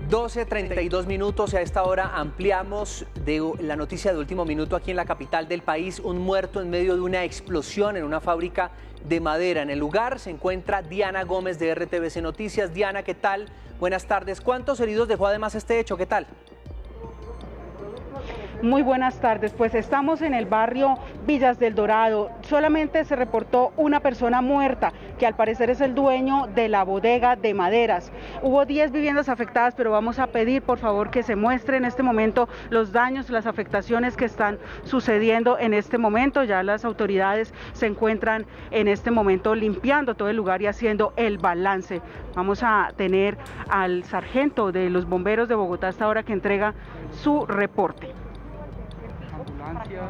12:32 minutos. A esta hora ampliamos de la noticia de último minuto aquí en la capital del país. Un muerto en medio de una explosión en una fábrica de madera. En el lugar se encuentra Diana Gómez de RTVC Noticias. Diana, ¿qué tal? Buenas tardes. ¿Cuántos heridos dejó además este hecho? ¿Qué tal? Muy buenas tardes, pues estamos en el barrio Villas del Dorado. Solamente se reportó una persona muerta, que al parecer es el dueño de la bodega de maderas. Hubo 10 viviendas afectadas, pero vamos a pedir por favor que se muestre en este momento los daños, las afectaciones que están sucediendo en este momento. Ya las autoridades se encuentran en este momento limpiando todo el lugar y haciendo el balance. Vamos a tener al sargento de los bomberos de Bogotá hasta ahora que entrega su reporte. Ambulancia,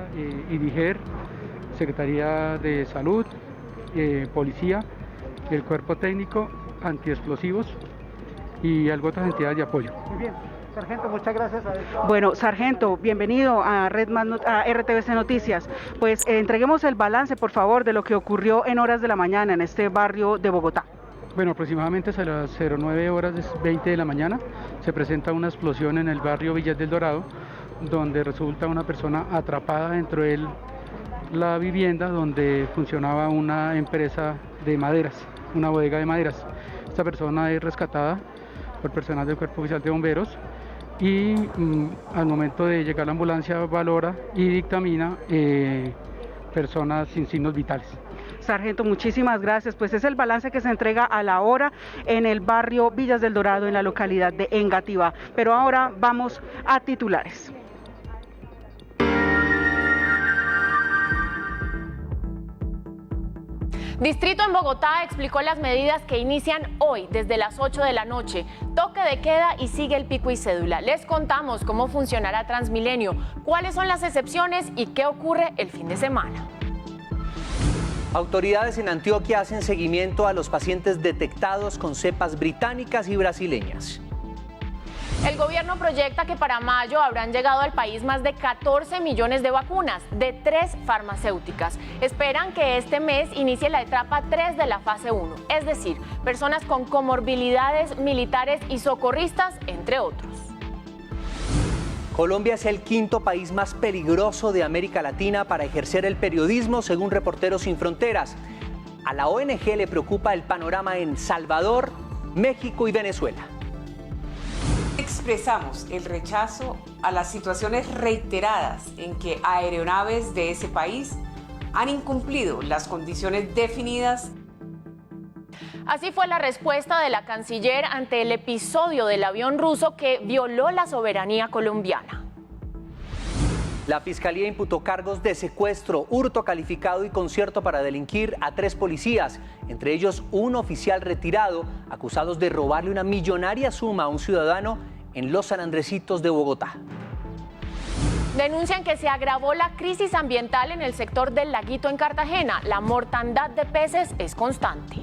IDIGER, Secretaría de Salud, Policía, el Cuerpo Técnico, Antiexplosivos y otras entidades de apoyo. Muy bien, sargento, muchas gracias. Bueno, sargento, bienvenido a RTVC Noticias. Pues entreguemos el balance, por favor, de lo que ocurrió en horas de la mañana en este barrio de Bogotá. Bueno, aproximadamente a las 09:20 de la mañana se presenta una explosión en el barrio Villas del Dorado, donde resulta una persona atrapada dentro de la vivienda donde funcionaba una empresa de maderas, una bodega de maderas. Esta persona es rescatada por personal del Cuerpo Oficial de Bomberos y al momento de llegar la ambulancia valora y dictamina personas sin signos vitales. Sargento, muchísimas gracias. Pues es el balance que se entrega a la hora en el barrio Villas del Dorado, en la localidad de Engativá. Pero ahora vamos a titulares. Distrito en Bogotá explicó las medidas que inician hoy desde las 8 de la noche. Toque de queda y sigue el pico y cédula. Les contamos cómo funcionará Transmilenio, cuáles son las excepciones y qué ocurre el fin de semana. Autoridades en Antioquia hacen seguimiento a los pacientes detectados con cepas británicas y brasileñas. El gobierno proyecta que para mayo habrán llegado al país más de 14 millones de vacunas de 3 farmacéuticas. Esperan que este mes inicie la etapa 3 de la fase 1, es decir, personas con comorbilidades, militares y socorristas, entre otros. Colombia es el quinto país más peligroso de América Latina para ejercer el periodismo, según Reporteros Sin Fronteras. A la ONG le preocupa el panorama en Salvador, México y Venezuela. Expresamos el rechazo a las situaciones reiteradas en que aeronaves de ese país han incumplido las condiciones definidas. Así fue la respuesta de la canciller ante el episodio del avión ruso que violó la soberanía colombiana. La Fiscalía imputó cargos de secuestro, hurto calificado y concierto para delinquir a 3 policías, entre ellos un oficial retirado, acusados de robarle una millonaria suma a un ciudadano en Los San Andresitos de Bogotá. Denuncian que se agravó la crisis ambiental en el sector del Laguito en Cartagena. La mortandad de peces es constante.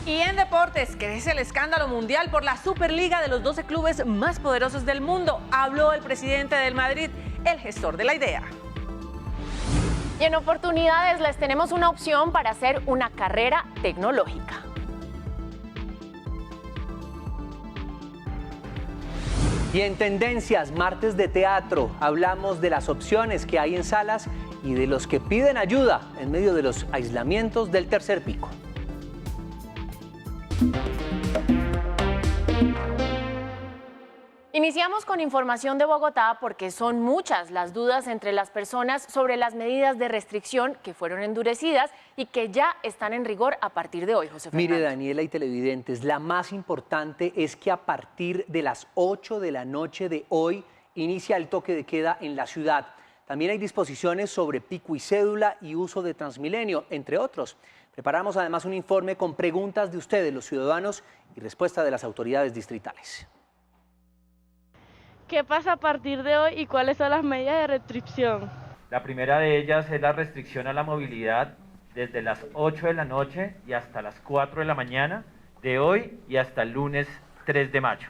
Y en deportes, crece el escándalo mundial por la Superliga de los 12 clubes más poderosos del mundo. Habló el presidente del Madrid, el gestor de la idea. Y en oportunidades les tenemos una opción para hacer una carrera tecnológica. Y en Tendencias, martes de teatro, hablamos de las opciones que hay en salas y de los que piden ayuda en medio de los aislamientos del tercer pico. Iniciamos con información de Bogotá porque son muchas las dudas entre las personas sobre las medidas de restricción que fueron endurecidas y que ya están en rigor a partir de hoy, José Fernando. Mire, Daniela y televidentes, la más importante es que a partir de las 8 de la noche de hoy inicia el toque de queda en la ciudad. También hay disposiciones sobre pico y cédula y uso de Transmilenio, entre otros. Preparamos además un informe con preguntas de ustedes, los ciudadanos, y respuesta de las autoridades distritales. ¿Qué pasa a partir de hoy y cuáles son las medidas de restricción? La primera de ellas es la restricción a la movilidad desde las 8 de la noche y hasta las 4 de la mañana de hoy y hasta el lunes 3 de mayo.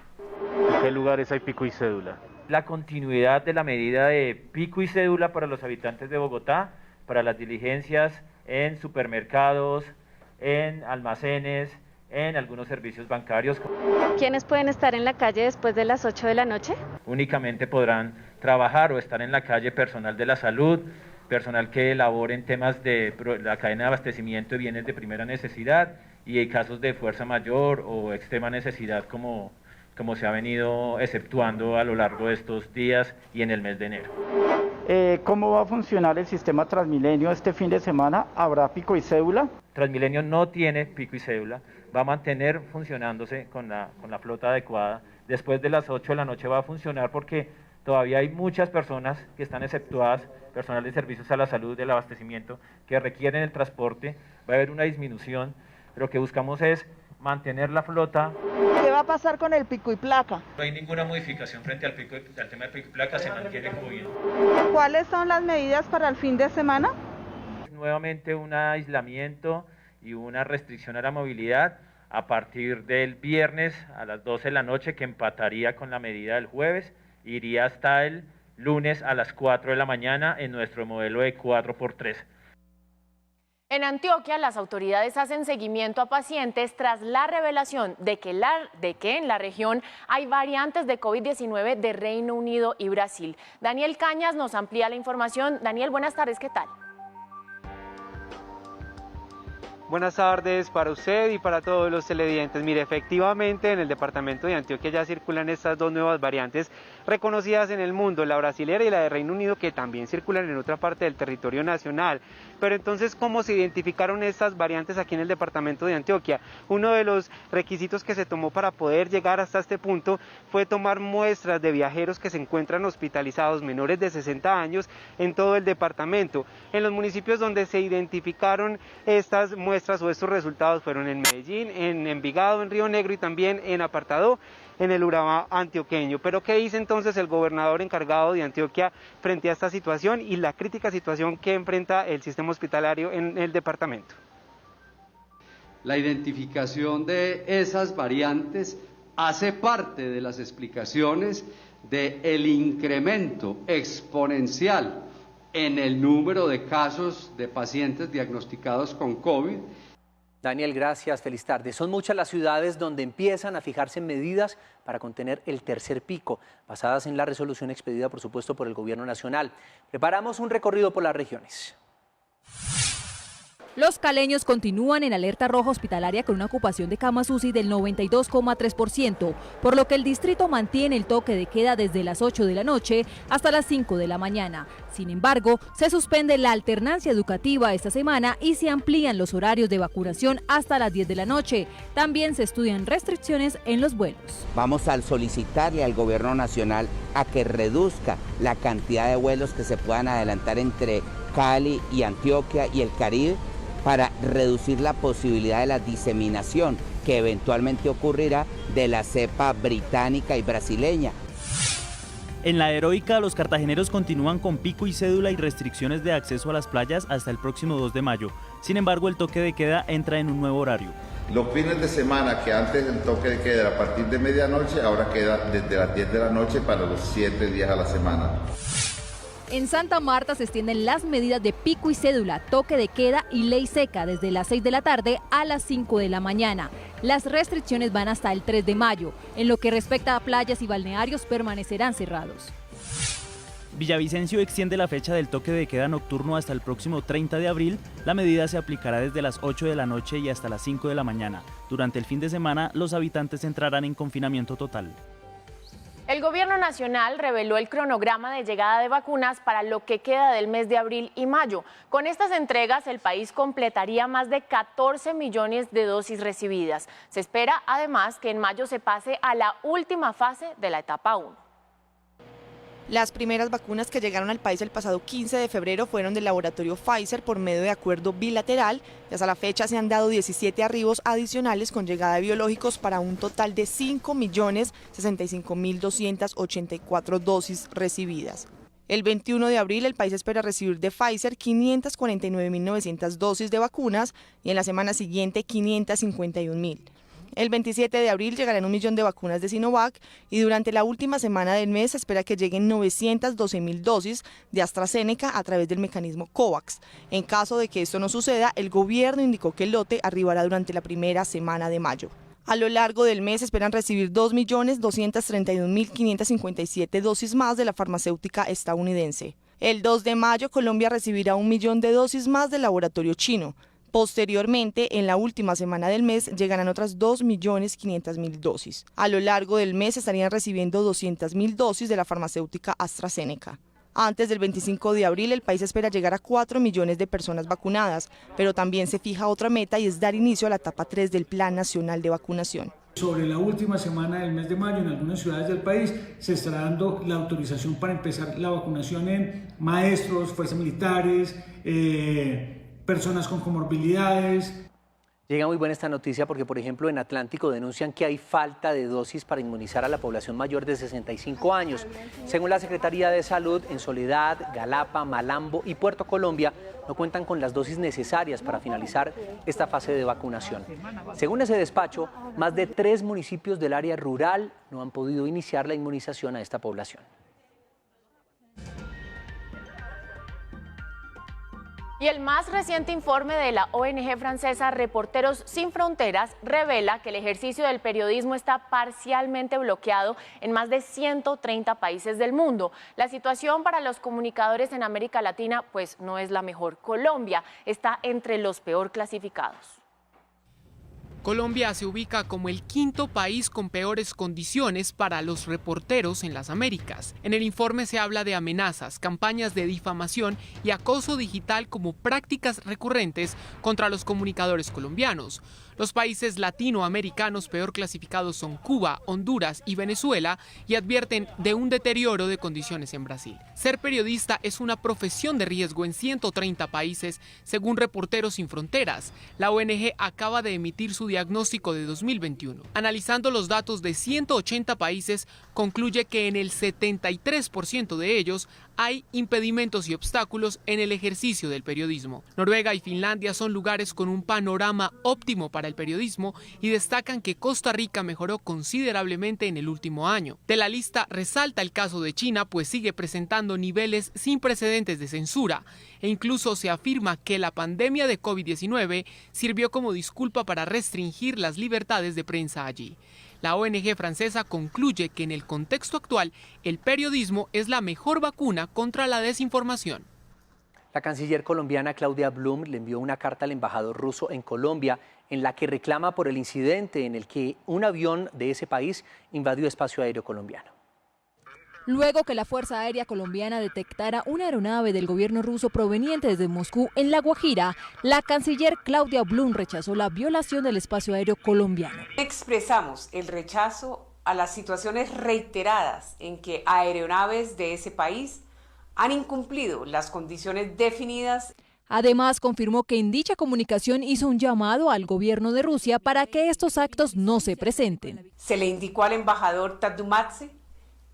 ¿En qué lugares hay pico y cédula? La continuidad de la medida de pico y cédula para los habitantes de Bogotá, para las diligencias en supermercados, en almacenes, en algunos servicios bancarios. ¿Quiénes pueden estar en la calle después de las 8 de la noche? Únicamente podrán trabajar o estar en la calle personal de la salud, personal que elabore en temas de la cadena de abastecimiento de bienes de primera necesidad y en casos de fuerza mayor o extrema necesidad como se ha venido exceptuando a lo largo de estos días y en el mes de enero. ¿Cómo va a funcionar el sistema Transmilenio este fin de semana? ¿Habrá pico y cédula? Transmilenio no tiene pico y cédula, va a mantener funcionándose con la flota adecuada. Después de las 8 de la noche va a funcionar porque todavía hay muchas personas que están exceptuadas, personal de servicios a la salud, del abastecimiento, que requieren el transporte. Va a haber una disminución, pero lo que buscamos es mantener la flota. ¿Qué va a pasar con el pico y placa? No hay ninguna modificación frente al tema de pico y placa, se mantiene como bien. ¿Cuáles son las medidas para el fin de semana? Nuevamente un aislamiento y una restricción a la movilidad a partir del viernes a las 12 de la noche, que empataría con la medida del jueves, iría hasta el lunes a las 4 de la mañana en nuestro modelo de 4x3. En Antioquia, las autoridades hacen seguimiento a pacientes tras la revelación de que en la región hay variantes de COVID-19 de Reino Unido y Brasil. Daniel Cañas nos amplía la información. Daniel, buenas tardes, ¿qué tal? Buenas tardes para usted y para todos los televidentes. Mire, efectivamente en el departamento de Antioquia ya circulan estas dos nuevas variantes reconocidas en el mundo, la brasilera y la de Reino Unido, que también circulan en otra parte del territorio nacional. Pero entonces, ¿cómo se identificaron estas variantes aquí en el departamento de Antioquia? Uno de los requisitos que se tomó para poder llegar hasta este punto fue tomar muestras de viajeros que se encuentran hospitalizados menores de 60 años en todo el departamento. En los municipios donde se identificaron estas muestras o estos resultados fueron en Medellín, en Envigado, en Río Negro y también en Apartadó, en el Urabá antioqueño. Pero ¿qué dice entonces el gobernador encargado de Antioquia frente a esta situación y la crítica situación que enfrenta el sistema hospitalario en el departamento? La identificación de esas variantes hace parte de las explicaciones del incremento exponencial en el número de casos de pacientes diagnosticados con COVID. Daniel, gracias, feliz tarde. Son muchas las ciudades donde empiezan a fijarse medidas para contener el tercer pico, basadas en la resolución expedida, por supuesto, por el Gobierno Nacional. Preparamos un recorrido por las regiones. Los caleños continúan en alerta roja hospitalaria con una ocupación de camas UCI del 92,3%, por lo que el distrito mantiene el toque de queda desde las 8 de la noche hasta las 5 de la mañana. Sin embargo, se suspende la alternancia educativa esta semana y se amplían los horarios de vacunación hasta las 10 de la noche. También se estudian restricciones en los vuelos. Vamos a solicitarle al Gobierno Nacional a que reduzca la cantidad de vuelos que se puedan adelantar entre Cali y Antioquia y el Caribe, para reducir la posibilidad de la diseminación que eventualmente ocurrirá de la cepa británica y brasileña. En la Heroica, los cartageneros continúan con pico y cédula y restricciones de acceso a las playas hasta el próximo 2 de mayo. Sin embargo, el toque de queda entra en un nuevo horario. Los fines de semana, que antes el toque de queda era a partir de medianoche, ahora queda desde las 10 de la noche para los 7 días a la semana. En Santa Marta se extienden las medidas de pico y cédula, toque de queda y ley seca desde las 6 de la tarde a las 5 de la mañana. Las restricciones van hasta el 3 de mayo. En lo que respecta a playas y balnearios, permanecerán cerrados. Villavicencio extiende la fecha del toque de queda nocturno hasta el próximo 30 de abril. La medida se aplicará desde las 8 de la noche y hasta las 5 de la mañana. Durante el fin de semana, los habitantes entrarán en confinamiento total. El Gobierno Nacional reveló el cronograma de llegada de vacunas para lo que queda del mes de abril y mayo. Con estas entregas, el país completaría más de 14 millones de dosis recibidas. Se espera, además, que en mayo se pase a la última fase de la etapa 1. Las primeras vacunas que llegaron al país el pasado 15 de febrero fueron del laboratorio Pfizer por medio de acuerdo bilateral y hasta la fecha se han dado 17 arribos adicionales con llegada de biológicos para un total de 5.065.284 dosis recibidas. El 21 de abril el país espera recibir de Pfizer 549.900 dosis de vacunas y en la semana siguiente 551.000. El 27 de abril llegarán 1 millón de vacunas de Sinovac y durante la última semana del mes se espera que lleguen 912.000 dosis de AstraZeneca a través del mecanismo COVAX. En caso de que esto no suceda, el gobierno indicó que el lote arribará durante la primera semana de mayo. A lo largo del mes esperan recibir 2.231.557 dosis más de la farmacéutica estadounidense. El 2 de mayo Colombia recibirá 1 millón de dosis más del laboratorio chino. Posteriormente, en la última semana del mes, llegarán otras 2.500.000 dosis. A lo largo del mes estarían recibiendo 200.000 dosis de la farmacéutica AstraZeneca. Antes del 25 de abril, el país espera llegar a 4 millones de personas vacunadas, pero también se fija otra meta y es dar inicio a la etapa 3 del Plan Nacional de Vacunación. Sobre la última semana del mes de mayo, en algunas ciudades del país, se estará dando la autorización para empezar la vacunación en maestros, fuerzas militares, personas con comorbilidades. Llega muy buena esta noticia porque, por ejemplo, en Atlántico denuncian que hay falta de dosis para inmunizar a la población mayor de 65 años. Según la Secretaría de Salud, en Soledad, Galapa, Malambo y Puerto Colombia no cuentan con las dosis necesarias para finalizar esta fase de vacunación. Según ese despacho, más de 3 municipios del área rural no han podido iniciar la inmunización a esta población. Y el más reciente informe de la ONG francesa Reporteros Sin Fronteras revela que el ejercicio del periodismo está parcialmente bloqueado en más de 130 países del mundo. La situación para los comunicadores en América Latina pues no es la mejor. Colombia está entre los peor clasificados. Colombia se ubica como el 5º país con peores condiciones para los reporteros en las Américas. En el informe se habla de amenazas, campañas de difamación y acoso digital como prácticas recurrentes contra los comunicadores colombianos. Los países latinoamericanos peor clasificados son Cuba, Honduras y Venezuela y advierten de un deterioro de condiciones en Brasil. Ser periodista es una profesión de riesgo en 130 países, según Reporteros Sin Fronteras. La ONG acaba de emitir su diagnóstico de 2021. Analizando los datos de 180 países, concluye que en el 73% de ellos hay impedimentos y obstáculos en el ejercicio del periodismo. Noruega y Finlandia son lugares con un panorama óptimo para el periodismo y destacan que Costa Rica mejoró considerablemente en el último año. De la lista resalta el caso de China, pues sigue presentando niveles sin precedentes de censura e incluso se afirma que la pandemia de COVID-19 sirvió como disculpa para restringir las libertades de prensa allí. La ONG francesa concluye que en el contexto actual, el periodismo es la mejor vacuna contra la desinformación. La canciller colombiana Claudia Blum le envió una carta al embajador ruso en Colombia en la que reclama por el incidente en el que un avión de ese país invadió espacio aéreo colombiano. Luego que la Fuerza Aérea Colombiana detectara una aeronave del gobierno ruso proveniente desde Moscú en La Guajira, la canciller Claudia Blum rechazó la violación del espacio aéreo colombiano. Expresamos el rechazo a las situaciones reiteradas en que aeronaves de ese país han incumplido las condiciones definidas. Además, confirmó que en dicha comunicación hizo un llamado al gobierno de Rusia para que estos actos no se presenten. Se le indicó al embajador Tadumadze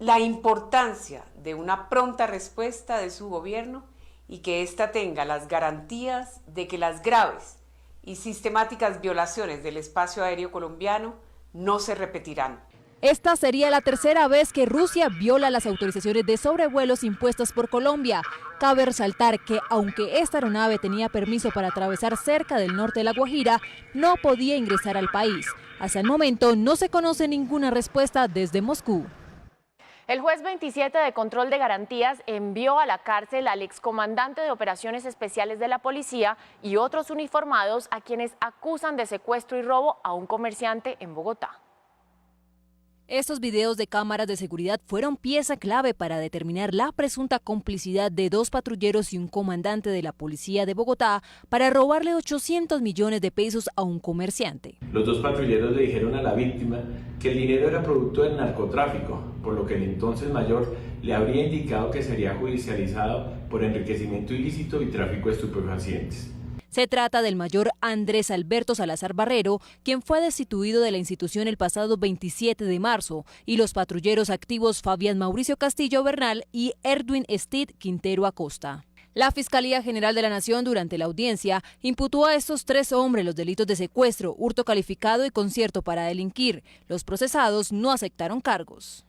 la importancia de una pronta respuesta de su gobierno y que ésta tenga las garantías de que las graves y sistemáticas violaciones del espacio aéreo colombiano no se repetirán. Esta sería la tercera vez que Rusia viola las autorizaciones de sobrevuelos impuestas por Colombia. Cabe resaltar que, aunque esta aeronave tenía permiso para atravesar cerca del norte de La Guajira, no podía ingresar al país. Hasta el momento no se conoce ninguna respuesta desde Moscú. El juez 27 de Control de Garantías envió a la cárcel al excomandante de Operaciones Especiales de la Policía y otros uniformados a quienes acusan de secuestro y robo a un comerciante en Bogotá. Estos videos de cámaras de seguridad fueron pieza clave para determinar la presunta complicidad de 2 patrulleros y un comandante de la policía de Bogotá para robarle 800 millones de pesos a un comerciante. Los 2 patrulleros le dijeron a la víctima que el dinero era producto del narcotráfico, por lo que el entonces mayor le habría indicado que sería judicializado por enriquecimiento ilícito y tráfico de estupefacientes. Se trata del mayor Andrés Alberto Salazar Barrero, quien fue destituido de la institución el pasado 27 de marzo, y los patrulleros activos Fabián Mauricio Castillo Bernal y Erwin Stid Quintero Acosta. La Fiscalía General de la Nación, durante la audiencia, imputó a estos 3 hombres los delitos de secuestro, hurto calificado y concierto para delinquir. Los procesados no aceptaron cargos.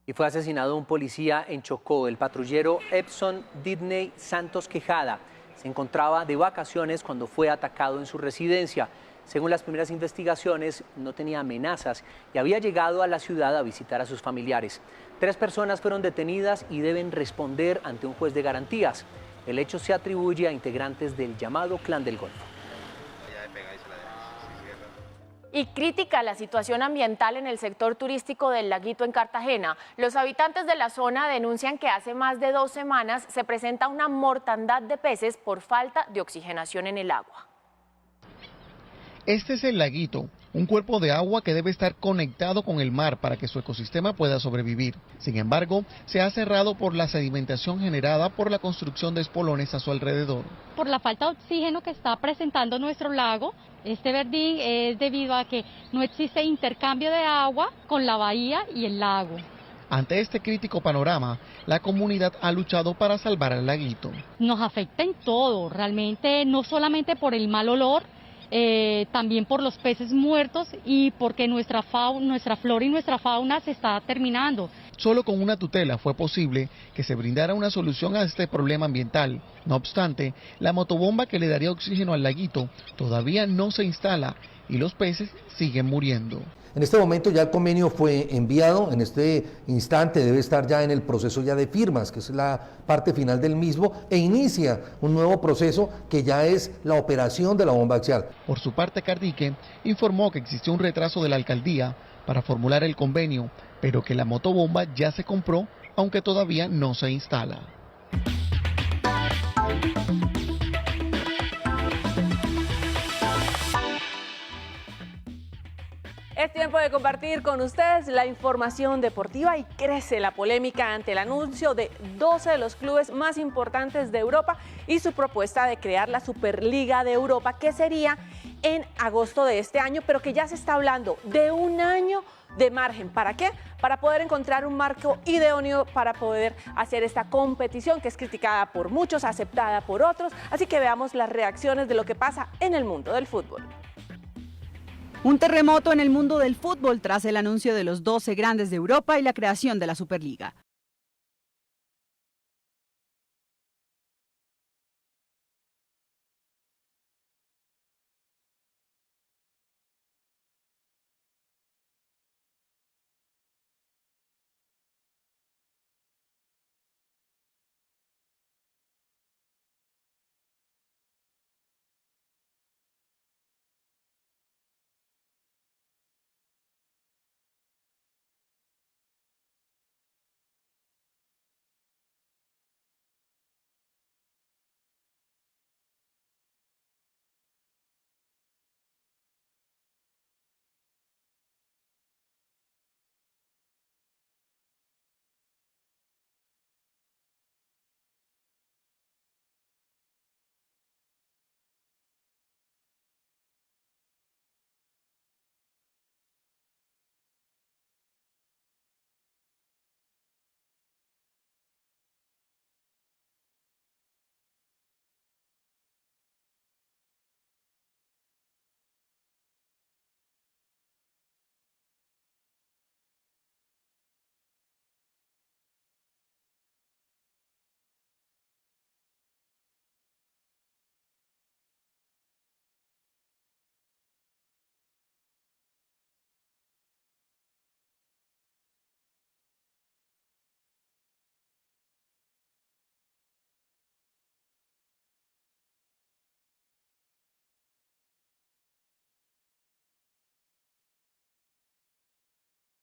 Y fue asesinado un policía en Chocó. El patrullero Epson Didney Santos Quejada se encontraba de vacaciones cuando fue atacado en su residencia. Según las primeras investigaciones, no tenía amenazas y había llegado a la ciudad a visitar a sus familiares. 3 personas fueron detenidas y deben responder ante un juez de garantías. El hecho se atribuye a integrantes del llamado Clan del Golfo. Y crítica la situación ambiental en el sector turístico del Laguito en Cartagena. Los habitantes de la zona denuncian que hace más de 2 semanas se presenta una mortandad de peces por falta de oxigenación en el agua. Este es el Laguito, un cuerpo de agua que debe estar conectado con el mar para que su ecosistema pueda sobrevivir. Sin embargo, se ha cerrado por la sedimentación generada por la construcción de espolones a su alrededor. Por la falta de oxígeno que está presentando nuestro lago, este verdín es debido a que no existe intercambio de agua con la bahía y el lago. Ante este crítico panorama, la comunidad ha luchado para salvar al Laguito. Nos afecta en todo, realmente, no solamente por el mal olor, también por los peces muertos y porque nuestra flora y nuestra fauna se está terminando. Solo con una tutela fue posible que se brindara una solución a este problema ambiental. No obstante, la motobomba que le daría oxígeno al laguito todavía no se instala y los peces siguen muriendo. En este momento ya el convenio fue enviado, en este instante debe estar ya en el proceso ya de firmas, que es la parte final del mismo, e inicia un nuevo proceso que ya es la operación de la bomba axial. Por su parte, Cardique informó que existió un retraso de la alcaldía para formular el convenio, pero que la motobomba ya se compró, aunque todavía no se instala. Es tiempo de compartir con ustedes la información deportiva y crece la polémica ante el anuncio de 12 de los clubes más importantes de Europa y su propuesta de crear la Superliga de Europa, que sería en agosto de este año, pero que ya se está hablando de un año de margen. ¿Para qué? Para poder encontrar un marco idóneo para poder hacer esta competición que es criticada por muchos, aceptada por otros. Así que veamos las reacciones de lo que pasa en el mundo del fútbol. Un terremoto en el mundo del fútbol tras el anuncio de los 12 grandes de Europa y la creación de la Superliga.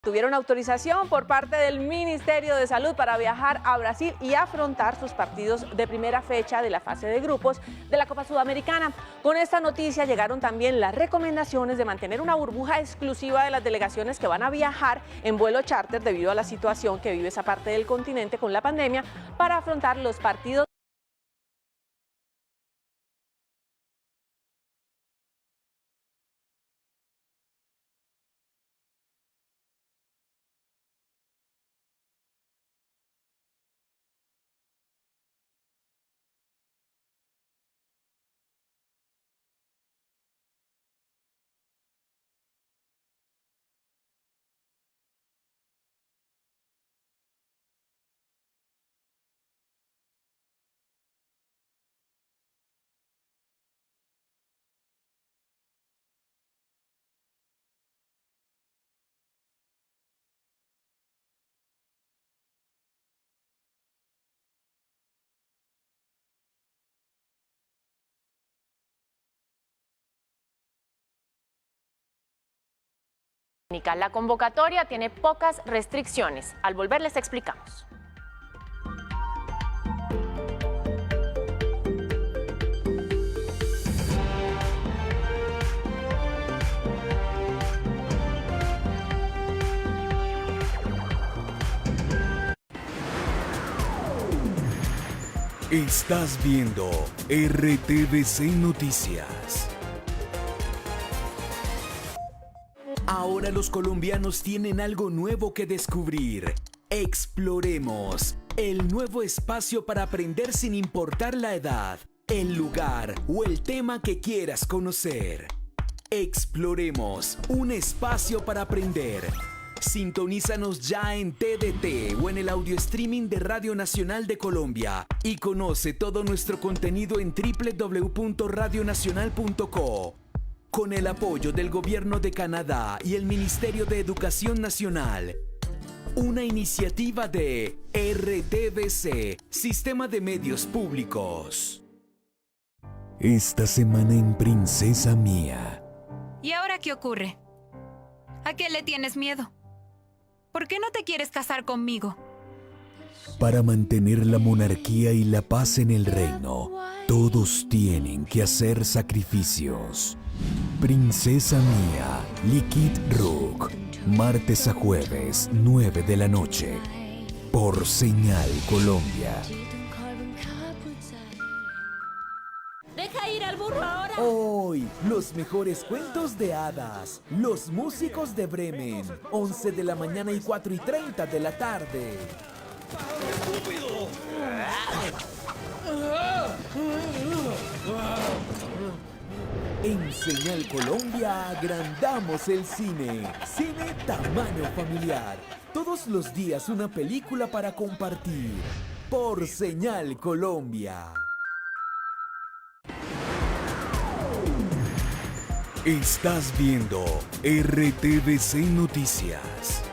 Tuvieron autorización por parte del Ministerio de Salud para viajar a Brasil y afrontar sus partidos de primera fecha de la fase de grupos de la Copa Sudamericana. Con esta noticia llegaron también las recomendaciones de mantener una burbuja exclusiva de las delegaciones que van a viajar en vuelo charter debido a la situación que vive esa parte del continente con la pandemia para afrontar los partidos La convocatoria tiene pocas restricciones. Al volver les explicamos. Estás viendo RTVC Noticias. Ahora los colombianos tienen algo nuevo que descubrir. Exploremos, el nuevo espacio para aprender sin importar la edad, el lugar o el tema que quieras conocer. Exploremos, un espacio para aprender. Sintonízanos ya en TDT o en el audio streaming de Radio Nacional de Colombia y conoce todo nuestro contenido en www.radionacional.co. Con el apoyo del Gobierno de Canadá y el Ministerio de Educación Nacional. Una iniciativa de RTVC, Sistema de Medios Públicos. Esta semana en Princesa Mía. ¿Y ahora qué ocurre? ¿A qué le tienes miedo? ¿Por qué no te quieres casar conmigo? Para mantener la monarquía y la paz en el reino, todos tienen que hacer sacrificios. Princesa Mía, Liquid Rook, martes a jueves, 9 de la noche, por Señal Colombia. ¡Deja ir al burro ahora! Hoy, los mejores cuentos de hadas. Los músicos de Bremen. 11 de la mañana y 4:30 de la tarde. ¡Estúpido! En Señal Colombia agrandamos el cine. Cine tamaño familiar. Todos los días una película para compartir. Por Señal Colombia. Estás viendo RTVC Noticias.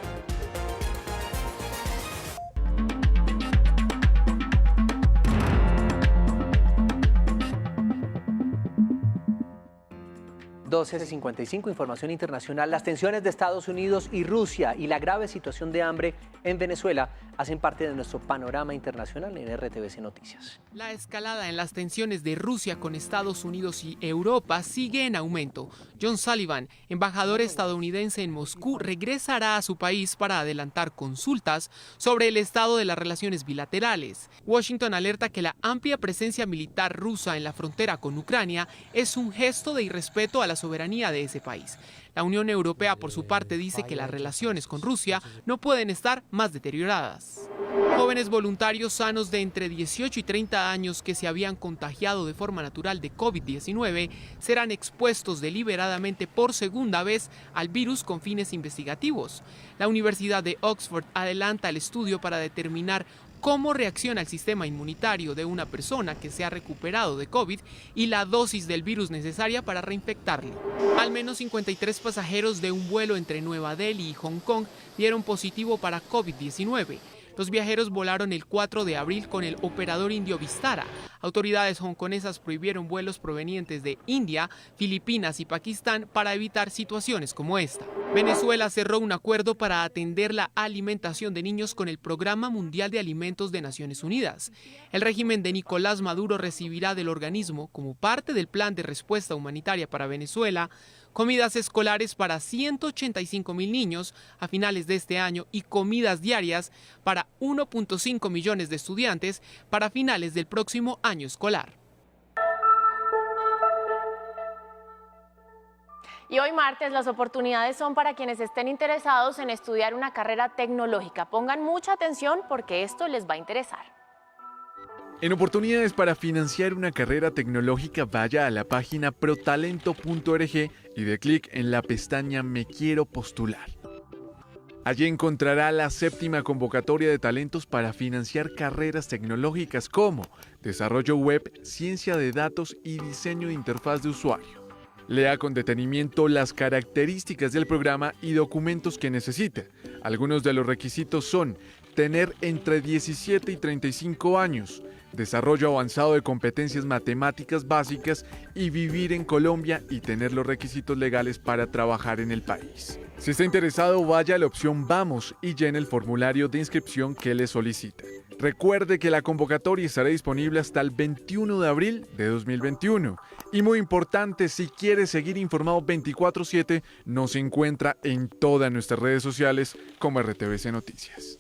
.55, información internacional. Las tensiones de Estados Unidos y Rusia y la grave situación de hambre en Venezuela hacen parte de nuestro panorama internacional en RTVC Noticias. La escalada en las tensiones de Rusia con Estados Unidos y Europa sigue en aumento. John Sullivan, embajador estadounidense en Moscú, regresará a su país para adelantar consultas sobre el estado de las relaciones bilaterales. Washington alerta que la amplia presencia militar rusa en la frontera con Ucrania es un gesto de irrespeto a la soberanía de ese país. La Unión Europea, por su parte, dice que las relaciones con Rusia no pueden estar más deterioradas. Jóvenes voluntarios sanos de entre 18 y 30 años que se habían contagiado de forma natural de COVID-19 serán expuestos deliberadamente por segunda vez al virus con fines investigativos. La Universidad de Oxford adelanta el estudio para determinar cómo reacciona el sistema inmunitario de una persona que se ha recuperado de COVID y la dosis del virus necesaria para reinfectarlo. Al menos 53 pasajeros de un vuelo entre Nueva Delhi y Hong Kong dieron positivo para COVID-19. Los viajeros volaron el 4 de abril con el operador indio Vistara. Autoridades hongkonesas prohibieron vuelos provenientes de India, Filipinas y Pakistán para evitar situaciones como esta. Venezuela cerró un acuerdo para atender la alimentación de niños con el Programa Mundial de Alimentos de Naciones Unidas. El régimen de Nicolás Maduro recibirá del organismo, como parte del plan de respuesta humanitaria para Venezuela, comidas escolares para 185.000 niños a finales de este año y comidas diarias para 1.5 millones de estudiantes para finales del próximo año escolar. Y hoy martes las oportunidades son para quienes estén interesados en estudiar una carrera tecnológica. Pongan mucha atención porque esto les va a interesar. En oportunidades para financiar una carrera tecnológica, vaya a la página protalento.org y dé clic en la pestaña Me quiero postular. Allí encontrará la 7ª convocatoria de talentos para financiar carreras tecnológicas como desarrollo web, ciencia de datos y diseño de interfaz de usuario. Lea con detenimiento las características del programa y documentos que necesite. Algunos de los requisitos son tener entre 17 y 35 años, desarrollo avanzado de competencias matemáticas básicas y vivir en Colombia y tener los requisitos legales para trabajar en el país. Si está interesado, vaya a la opción Vamos y llene el formulario de inscripción que le solicita. Recuerde que la convocatoria estará disponible hasta el 21 de abril de 2021. Y muy importante, si quiere seguir informado 24/7, nos encuentra en todas nuestras redes sociales como RTVC Noticias.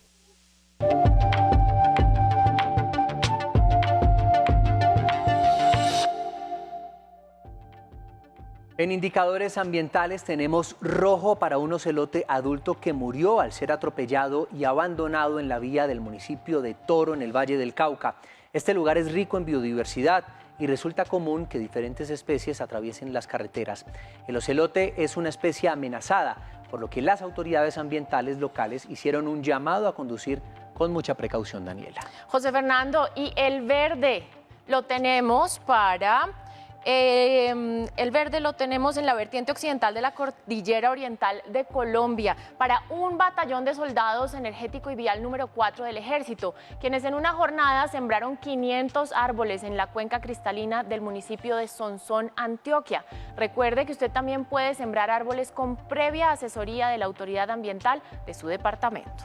En indicadores ambientales tenemos rojo para un ocelote adulto que murió al ser atropellado y abandonado en la vía del municipio de Toro, en el Valle del Cauca. Este lugar es rico en biodiversidad y resulta común que diferentes especies atraviesen las carreteras. El ocelote es una especie amenazada, por lo que las autoridades ambientales locales hicieron un llamado a conducir con mucha precaución, Daniela. José Fernando, y el verde lo tenemos para... el verde lo tenemos en la vertiente occidental de la cordillera oriental de Colombia para un batallón de soldados energético y vial número 4 del Ejército, quienes en una jornada sembraron 500 árboles en la cuenca cristalina del municipio de Sonsón, Antioquia. Recuerde que usted también puede sembrar árboles con previa asesoría de la autoridad ambiental de su departamento.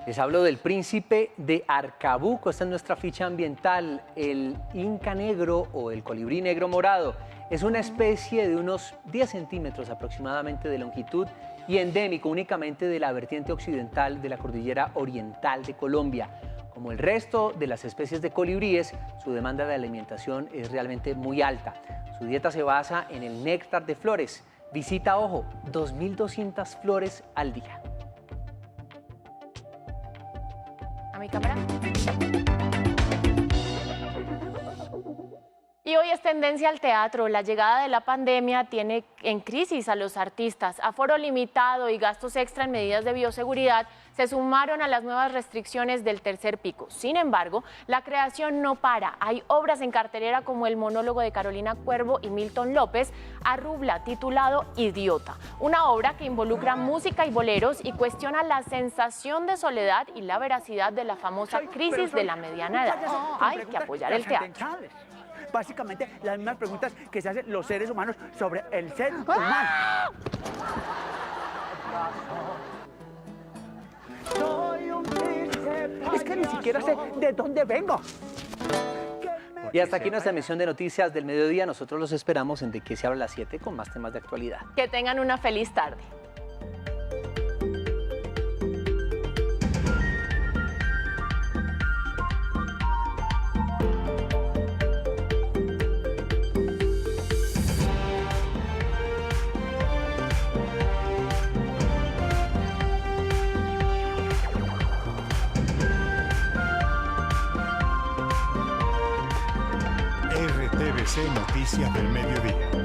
Les hablo del príncipe de Arcabuco. Esta es nuestra ficha ambiental. El inca negro o el colibrí negro morado es una especie de unos 10 centímetros aproximadamente de longitud y endémico únicamente de la vertiente occidental de la cordillera oriental de Colombia. Como el resto de las especies de colibríes, su demanda de alimentación es realmente muy alta. Su dieta se basa en el néctar de flores. Visita, ojo, 2.200 flores al día. A mi cámara. Y hoy es tendencia al teatro. La llegada de la pandemia tiene en crisis a los artistas. Aforo limitado y gastos extra en medidas de bioseguridad se sumaron a las nuevas restricciones del tercer pico. Sin embargo, la creación no para. Hay obras en cartelera como el monólogo de Carolina Cuervo y Milton López, Arrubla, titulado Idiota. Una obra que involucra música y boleros y cuestiona la sensación de soledad y la veracidad de la famosa crisis de la mediana edad. Hay que apoyar el teatro. Básicamente las mismas preguntas que se hacen los seres humanos sobre el ser humano. Es que ni siquiera sé de dónde vengo. Y hasta aquí nuestra emisión de Noticias del Mediodía. Nosotros los esperamos en De Que Se Habla a las 7 con más temas de actualidad. Que tengan una feliz tarde. RTVC Noticias del Mediodía.